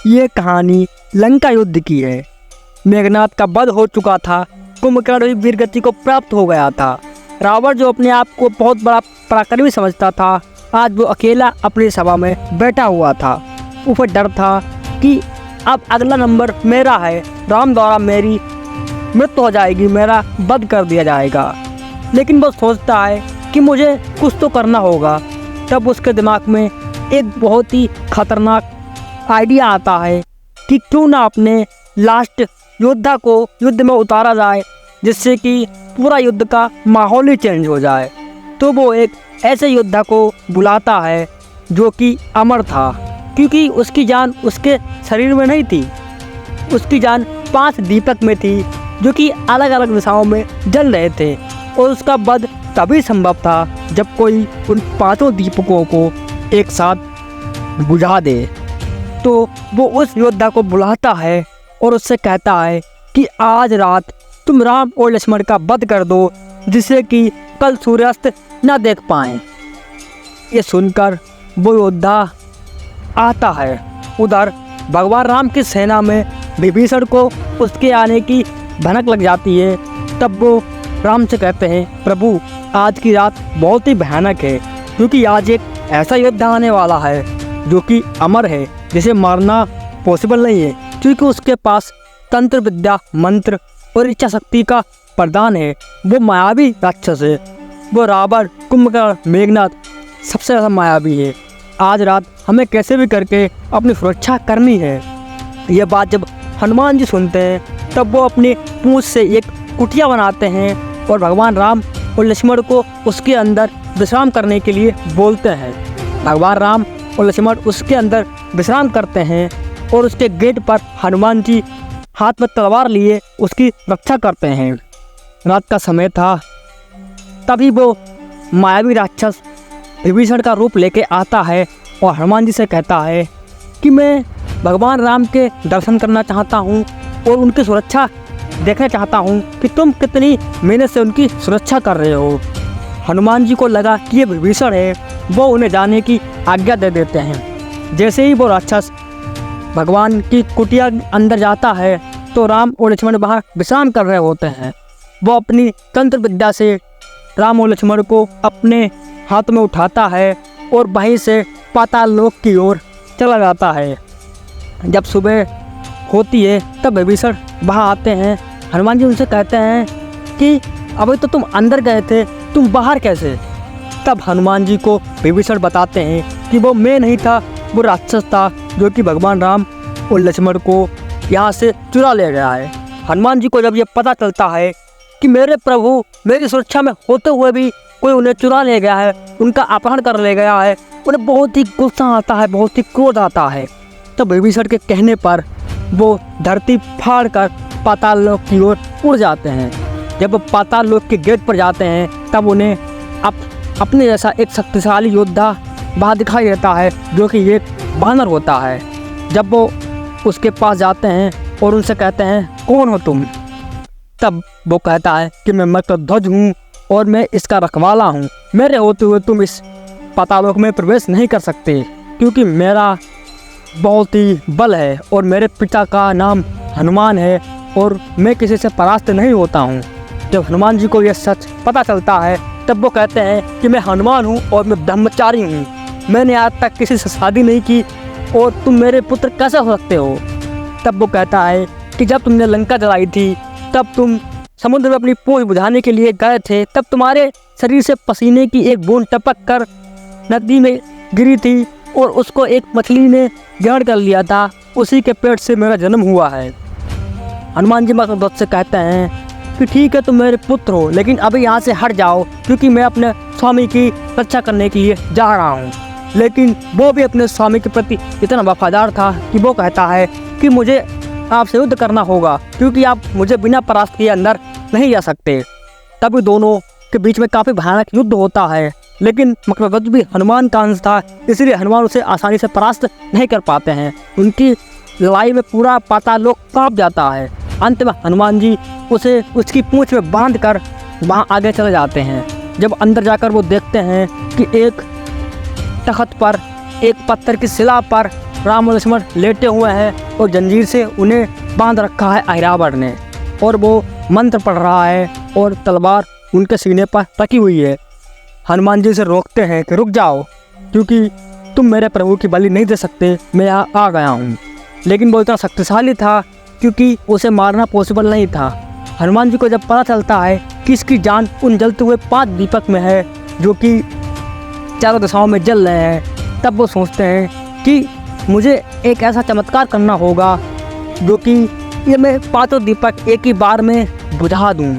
ये कहानी लंका युद्ध की है। मेघनाथ का वध हो चुका था, कुंभकर्ण भी वीरगति को प्राप्त हो गया था। रावण जो अपने आप को बहुत बड़ा पराक्रमी समझता था, आज वो अकेला अपनी सभा में बैठा हुआ था। उसे डर था कि अब अगला नंबर मेरा है, राम द्वारा मेरी मृत्यु हो जाएगी, मेरा वध कर दिया जाएगा। लेकिन वो सोचता है कि मुझे कुछ तो करना होगा। तब उसके दिमाग में एक बहुत ही खतरनाक आइडिया आता है कि क्यों ना अपने लास्ट योद्धा को युद्ध में उतारा जाए, जिससे कि पूरा युद्ध का माहौल ही चेंज हो जाए। तो वो एक ऐसे योद्धा को बुलाता है जो कि अमर था, क्योंकि उसकी जान उसके शरीर में नहीं थी, उसकी जान 5 दीपक में थी जो कि अलग अलग दिशाओं में जल रहे थे। और उसका वध तभी संभव था जब कोई उन 5 दीपकों को एक साथ बुझा दे। तो वो उस योद्धा को बुलाता है और उससे कहता है कि आज रात तुम राम और लक्ष्मण का वध कर दो, जिससे कि कल सूर्यास्त न देख पाएँ। ये सुनकर वो योद्धा आता है। उधर भगवान राम की सेना में विभीषण को उसके आने की भनक लग जाती है। तब वो राम से कहते हैं, प्रभु आज की रात बहुत ही भयानक है, क्योंकि आज एक ऐसा योद्धा आने वाला है जो कि अमर है, जिसे मारना पॉसिबल नहीं है, क्योंकि उसके पास तंत्र विद्या, मंत्र और इच्छा शक्ति का प्रदान है। वो मायावी राक्षस है। वो रावण, कुंभकर्ण, मेघनाथ सबसे ज़्यादा मायावी है। आज रात हमें कैसे भी करके अपनी सुरक्षा करनी है। यह बात जब हनुमान जी सुनते हैं, तब वो अपनी पूंछ से एक कुटिया बनाते हैं और भगवान राम और लक्ष्मण को उसके अंदर विश्राम करने के लिए बोलते हैं। भगवान राम और लक्ष्मण उसके अंदर विश्राम करते हैं और उसके गेट पर हनुमान जी हाथ में तलवार लिए उसकी रक्षा करते हैं। रात का समय था, तभी वो मायावी राक्षस विभीषण का रूप लेके आता है और हनुमान जी से कहता है कि मैं भगवान राम के दर्शन करना चाहता हूँ और उनकी सुरक्षा देखना चाहता हूँ कि तुम कितनी मेहनत से उनकी सुरक्षा कर रहे हो। हनुमान जी को लगा कि ये विभीषण है, वो उन्हें जाने की आज्ञा दे देते हैं। जैसे ही वो राक्षस भगवान की कुटिया अंदर जाता है, तो राम और लक्ष्मण वहाँ विश्राम कर रहे होते हैं। वो अपनी तंत्र विद्या से राम और लक्ष्मण को अपने हाथ में उठाता है और वहीं से पाताल लोक की ओर चला जाता है। जब सुबह होती है, तब विभीषण वहाँ आते हैं। हनुमान जी उनसे कहते हैं कि अभी तो तुम अंदर गए थे, तुम बाहर कैसे? तब हनुमान जी को विभीषण बताते हैं कि वो मैं नहीं था, वो राक्षस था जो कि भगवान राम और लक्ष्मण को यहाँ से चुरा ले गया है। हनुमान जी को जब ये पता चलता है कि मेरे प्रभु मेरी सुरक्षा में होते हुए भी कोई उन्हें चुरा ले गया है, उनका अपहरण कर ले गया है, उन्हें बहुत ही गुस्सा आता है, बहुत ही क्रोध आता है। तब विभीषण के कहने पर वो धरती फाड़ कर पाताल लोक की ओर उड़ जाते हैं। जब वो पाताल लोक के गेट पर जाते हैं, तब उन्हें अपने जैसा एक शक्तिशाली योद्धा वहाँ दिखाई देता है, जो कि एक बानर होता है। जब वो उसके पास जाते हैं और उनसे कहते हैं, कौन हो तुम? तब वो कहता है कि मैं मकरध्वज हूँ और मैं इसका रखवाला हूँ। मेरे होते हुए तुम इस पातालोक में प्रवेश नहीं कर सकते, क्योंकि मेरा बहुत ही बल है और मेरे पिता का नाम हनुमान है और मैं किसी से परास्त नहीं होता हूँ। जब हनुमान जी को यह सच पता चलता है, तब वो कहते हैं कि मैं हनुमान हूँ और मैं ब्रह्मचारी हूँ, मैंने आज तक किसी से शादी नहीं की और तुम मेरे पुत्र कैसे हो सकते हो? तब वो कहता है कि जब तुमने लंका जलाई थी, तब तुम समुद्र में अपनी पूंछ बुझाने के लिए गए थे, तब तुम्हारे शरीर से पसीने की एक बूंद टपक कर नदी में गिरी थी और उसको एक मछली ने ग्रहण कर लिया था, उसी के पेट से मेरा जन्म हुआ है। हनुमान जी मकरध्वज से कहते हैं कि ठीक है, तुम मेरे पुत्र हो, लेकिन अभी यहाँ से हट जाओ, क्योंकि मैं अपने स्वामी की रक्षा करने के लिए जा रहा हूँ। लेकिन वो भी अपने स्वामी के प्रति इतना वफादार था कि वो कहता है कि मुझे आपसे युद्ध करना होगा, क्योंकि आप मुझे बिना परास्त किए अंदर नहीं जा सकते। तभी दोनों के बीच में काफ़ी भयानक युद्ध होता है, लेकिन मकरध्वज भी हनुमान का अंश था, इसलिए हनुमान उसे आसानी से परास्त नहीं कर पाते हैं। उनकी लड़ाई में पूरा पाताल लोक कांप जाता है। अंत में हनुमान जी उसे उसकी पूंछ में बांध कर वहाँ आगे चले जाते हैं। जब अंदर जाकर वो देखते हैं कि एक तख्त पर, एक पत्थर की शिला पर राम और लक्ष्मण लेटे हुए हैं और जंजीर से उन्हें बांध रखा है अहिरावण ने, और वो मंत्र पढ़ रहा है और तलवार उनके सीने पर रखी हुई है। हनुमान जी से रोकते हैं कि रुक जाओ, क्योंकि तुम मेरे प्रभु की बलि नहीं दे सकते, मैं यहाँ आ गया हूँ। लेकिन वो इतना शक्तिशाली था क्योंकि उसे मारना पॉसिबल नहीं था। हनुमान जी को जब पता चलता है कि इसकी जान उन जलते हुए 5 दीपक में है जो कि चारों दिशाओं में जल रहे हैं, तब वो सोचते हैं कि मुझे एक ऐसा चमत्कार करना होगा जो कि ये मैं 5 दीपक एक ही बार में बुझा दूँ।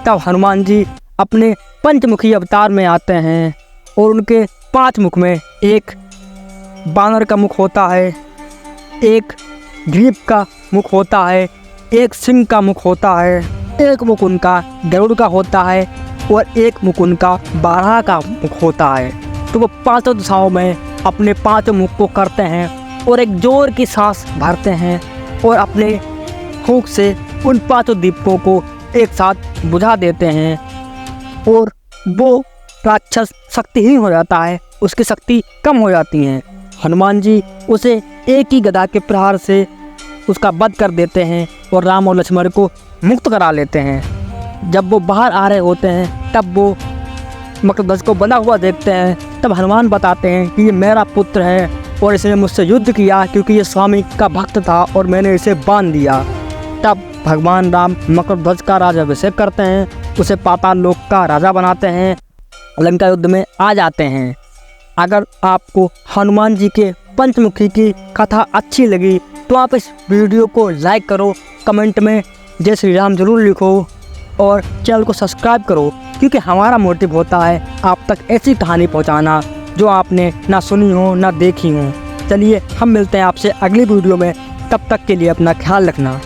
तब हनुमान जी अपने पंचमुखी अवतार में आते हैं और उनके 5 मुख में एक बानर का मुख होता है, एक ग्रीव का मुख होता है, एक सिंह का मुख होता है, एक मुख उनका गरुड़ का होता है और एक मुख उनका बारह का मुख होता है। तो वो 5 दिशाओं में अपने 5 मुख को करते हैं और एक जोर की सांस भरते हैं और अपने फूंक से उन 5 दीपकों को एक साथ बुझा देते हैं और वो राक्षस शक्तिहीन हो जाता है, उसकी शक्ति कम हो जाती है। हनुमान जी उसे एक ही गदा के प्रहार से उसका वध कर देते हैं और राम और लक्ष्मण को मुक्त करा लेते हैं। जब वो बाहर आ रहे होते हैं तब वो मकरध्वज को बंधा हुआ देखते हैं। तब हनुमान बताते हैं कि ये मेरा पुत्र है और इसने मुझसे युद्ध किया क्योंकि ये स्वामी का भक्त था और मैंने इसे बांध दिया। तब भगवान राम मकरध्वज का राजाभिषेक करते हैं, उसे पाताल लोक का राजा बनाते हैं, लंका युद्ध में आ जाते हैं। अगर आपको हनुमान जी के पंचमुखी की कथा अच्छी लगी तो आप इस वीडियो को लाइक करो, कमेंट में जय श्री राम जरूर लिखो और चैनल को सब्सक्राइब करो, क्योंकि हमारा मोटिव होता है आप तक ऐसी कहानी पहुंचाना जो आपने ना सुनी हो ना देखी हो। चलिए हम मिलते हैं आपसे अगली वीडियो में, तब तक के लिए अपना ख्याल रखना।